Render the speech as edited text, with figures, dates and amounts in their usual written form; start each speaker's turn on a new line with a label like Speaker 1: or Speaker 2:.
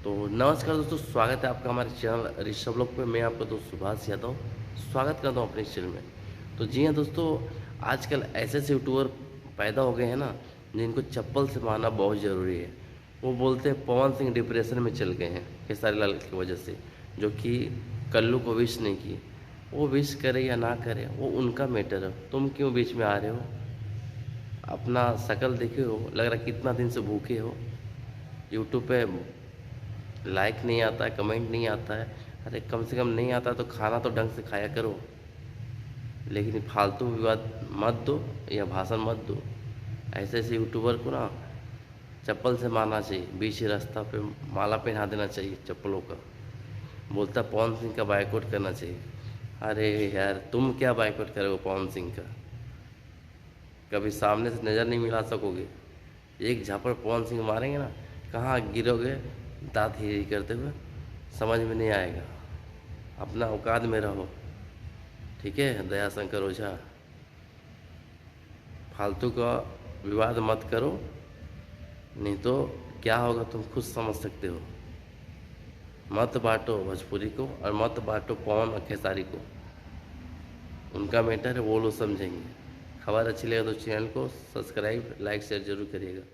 Speaker 1: तो नमस्कार दोस्तों, स्वागत है आपका हमारे चैनल ऋषभ लोग पे। मैं आपका दोस्त सुभाष यादव स्वागत करता हूँ अपने चैनल में। तो जी हाँ दोस्तों, आजकल ऐसे ऐसे यूट्यूबर पैदा हो गए हैं ना, जिनको चप्पल से मारना बहुत ज़रूरी है। वो बोलते हैं पवन सिंह डिप्रेशन में चल गए हैं खेसारी लाल की वजह से, जो कि कल्लू को विश नहीं की। वो विश करे या ना करे वो उनका मैटर है, तुम क्यों बीच में आ रहे हो? अपना शक्ल देखे हो, लग रहा है कितना दिन से भूखे हो। यूट्यूब पे लाइक नहीं आता है, कमेंट नहीं आता है। अरे कम से कम नहीं आता है तो खाना तो ढंग से खाया करो, लेकिन फालतू विवाद मत दो या भाषण मत दो। ऐसे ऐसे यूट्यूबर को ना चप्पल से मारना चाहिए, बीच ही रास्ता पे माला पहना देना चाहिए चप्पलों का। बोलता पवन सिंह का बाइकआउट करना चाहिए। अरे यार, तुम क्या बाइकआउट करोगे पवन सिंह का? कभी सामने से नज़र नहीं मिला सकोगे। एक झापड़ पवन सिंह मारेंगे ना, कहाँ गिरोगे दांत ही करते हुए, समझ में नहीं आएगा। अपना औकात में रहो, ठीक है दया शंकर ओझा। फालतू का विवाद मत करो, नहीं तो क्या होगा तुम खुद समझ सकते हो। मत बांटो भोजपुरी को और मत बांटो पवन और खेसारी को। उनका मैटर है, वो लोग समझेंगे। खबर अच्छी लगे तो चैनल को सब्सक्राइब लाइक शेयर जरूर करिएगा।